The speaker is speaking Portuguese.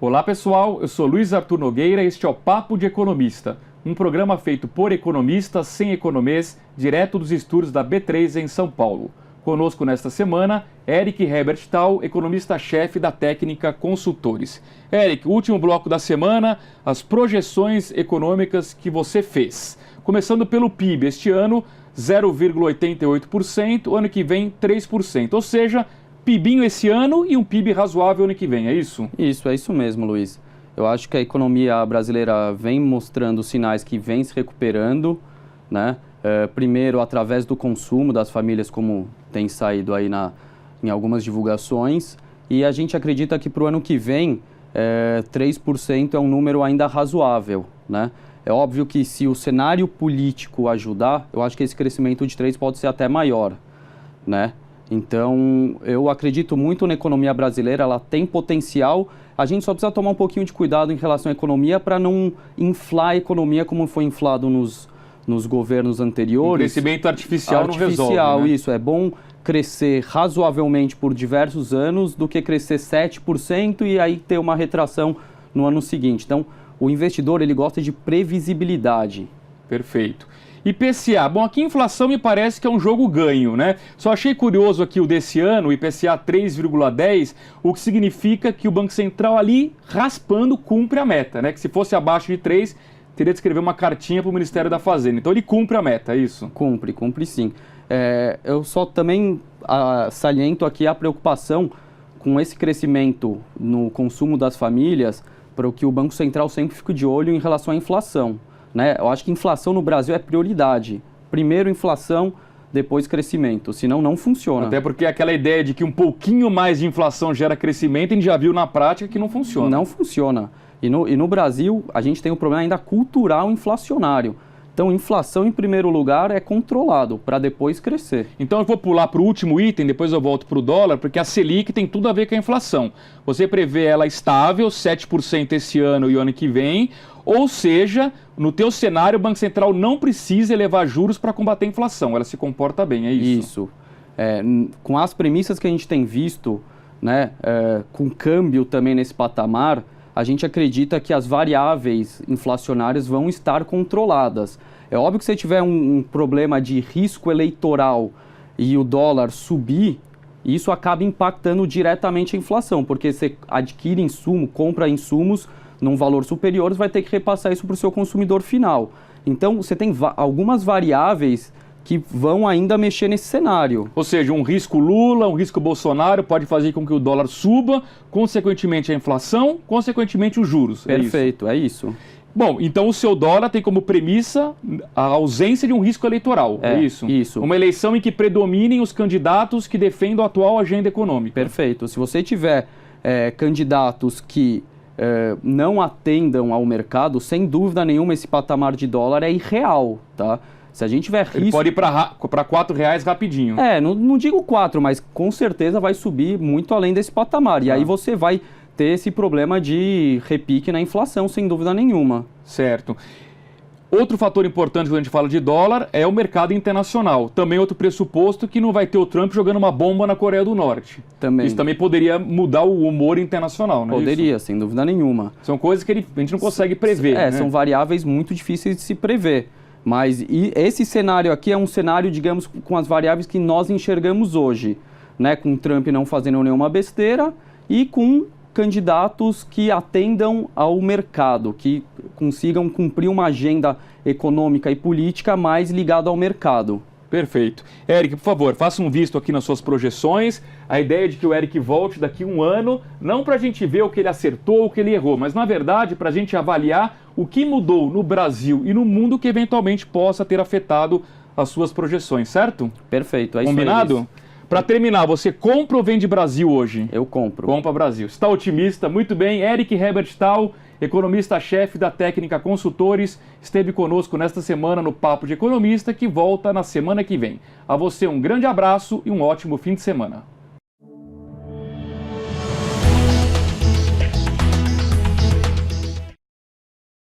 Olá pessoal, eu sou Luiz Arthur Nogueira e este é o Papo de Economista, um programa feito por economistas sem economês, direto dos estúdios da B3 em São Paulo. Conosco nesta semana, Eric Heberthal, economista-chefe da Técnica Consultores. Eric, último bloco da semana, as projeções econômicas que você fez. Começando pelo PIB, este ano 0,88%, ano que vem 3%, ou seja, PIBinho esse ano e um PIB razoável ano que vem, é isso? Isso, é isso mesmo, Luiz. Eu acho que a economia brasileira vem mostrando sinais que vem se recuperando, né? Primeiro, através do consumo das famílias, como tem saído aí em algumas divulgações, e a gente acredita que para o ano que vem, 3% é um número ainda razoável, né? É óbvio que se o cenário político ajudar, eu acho que esse crescimento de 3% pode ser até maior, né? Então, eu acredito muito na economia brasileira, ela tem potencial. A gente só precisa tomar um pouquinho de cuidado em relação à economia para não inflar a economia como foi inflado nos governos anteriores. O crescimento artificial não resolve, né? Isso. É bom crescer razoavelmente por diversos anos do que crescer 7% e aí ter uma retração no ano seguinte. Então, o investidor, ele gosta de previsibilidade. Perfeito. IPCA, bom, aqui a inflação me parece que é um jogo ganho, né? Só achei curioso aqui o desse ano, o IPCA 3,10, o que significa que o Banco Central ali, raspando, cumpre a meta, né? Que se fosse abaixo de 3, teria de escrever uma cartinha para o Ministério da Fazenda. Então ele cumpre a meta, é isso? Cumpre sim. Eu só também saliento aqui a preocupação com esse crescimento no consumo das famílias, para o que o Banco Central sempre fica de olho em relação à inflação. Né? Eu acho que inflação no Brasil é prioridade. Primeiro inflação, depois crescimento, senão não funciona. Até porque aquela ideia de que um pouquinho mais de inflação gera crescimento, a gente já viu na prática que não funciona. Não funciona. E no Brasil, a gente tem um problema ainda cultural inflacionário. Então, inflação, em primeiro lugar, é controlado, para depois crescer. Então, eu vou pular para o último item, depois eu volto para o dólar, porque a Selic tem tudo a ver com a inflação. Você prevê ela estável, 7% esse ano e o ano que vem, ou seja, no teu cenário, o Banco Central não precisa elevar juros para combater a inflação, ela se comporta bem, é isso? Isso. Com as premissas que a gente tem visto, né, com câmbio também nesse patamar, a gente acredita que as variáveis inflacionárias vão estar controladas. É óbvio que se tiver um problema de risco eleitoral e o dólar subir, isso acaba impactando diretamente a inflação, porque você adquire insumo, compra insumos num valor superior, você vai ter que repassar isso para o seu consumidor final. Então, você tem algumas variáveis que vão ainda mexer nesse cenário. Ou seja, um risco Lula, um risco Bolsonaro pode fazer com que o dólar suba, consequentemente a inflação, consequentemente os juros. Perfeito, é isso. Bom, então o seu dólar tem como premissa a ausência de um risco eleitoral, é isso? Isso. Uma eleição em que predominem os candidatos que defendam a atual agenda econômica. Perfeito. Se você tiver candidatos que não atendam ao mercado, sem dúvida nenhuma esse patamar de dólar é irreal, tá? Se a gente tiver risco... Ele pode ir para R$4 rapidinho. Não digo 4, mas com certeza vai subir muito além desse patamar. E aí você vai ter esse problema de repique na inflação, sem dúvida nenhuma. Certo. Outro fator importante quando a gente fala de dólar é o mercado internacional. Também outro pressuposto que não vai ter o Trump jogando uma bomba na Coreia do Norte. Também. Isso também poderia mudar o humor internacional, não é? Poderia, sem dúvida nenhuma. São coisas que a gente não consegue prever. Né? São variáveis muito difíceis de se prever. Mas esse cenário aqui é um cenário, digamos, com as variáveis que nós enxergamos hoje, né? Com o Trump não fazendo nenhuma besteira e com candidatos que atendam ao mercado, que consigam cumprir uma agenda econômica e política mais ligada ao mercado. Perfeito. Eric, por favor, faça um visto aqui nas suas projeções. A ideia é de que o Eric volte daqui a um ano, não para a gente ver o que ele acertou, o que ele errou, mas, na verdade, para a gente avaliar o que mudou no Brasil e no mundo que eventualmente possa ter afetado as suas projeções, certo? Perfeito, é isso. Combinado? Para terminar, você compra ou vende Brasil hoje? Eu compro. Compra Brasil. Está otimista? Muito bem. Eric Heberthal, economista-chefe da Técnica Consultores, esteve conosco nesta semana no Papo de Economista, que volta na semana que vem. A você um grande abraço e um ótimo fim de semana.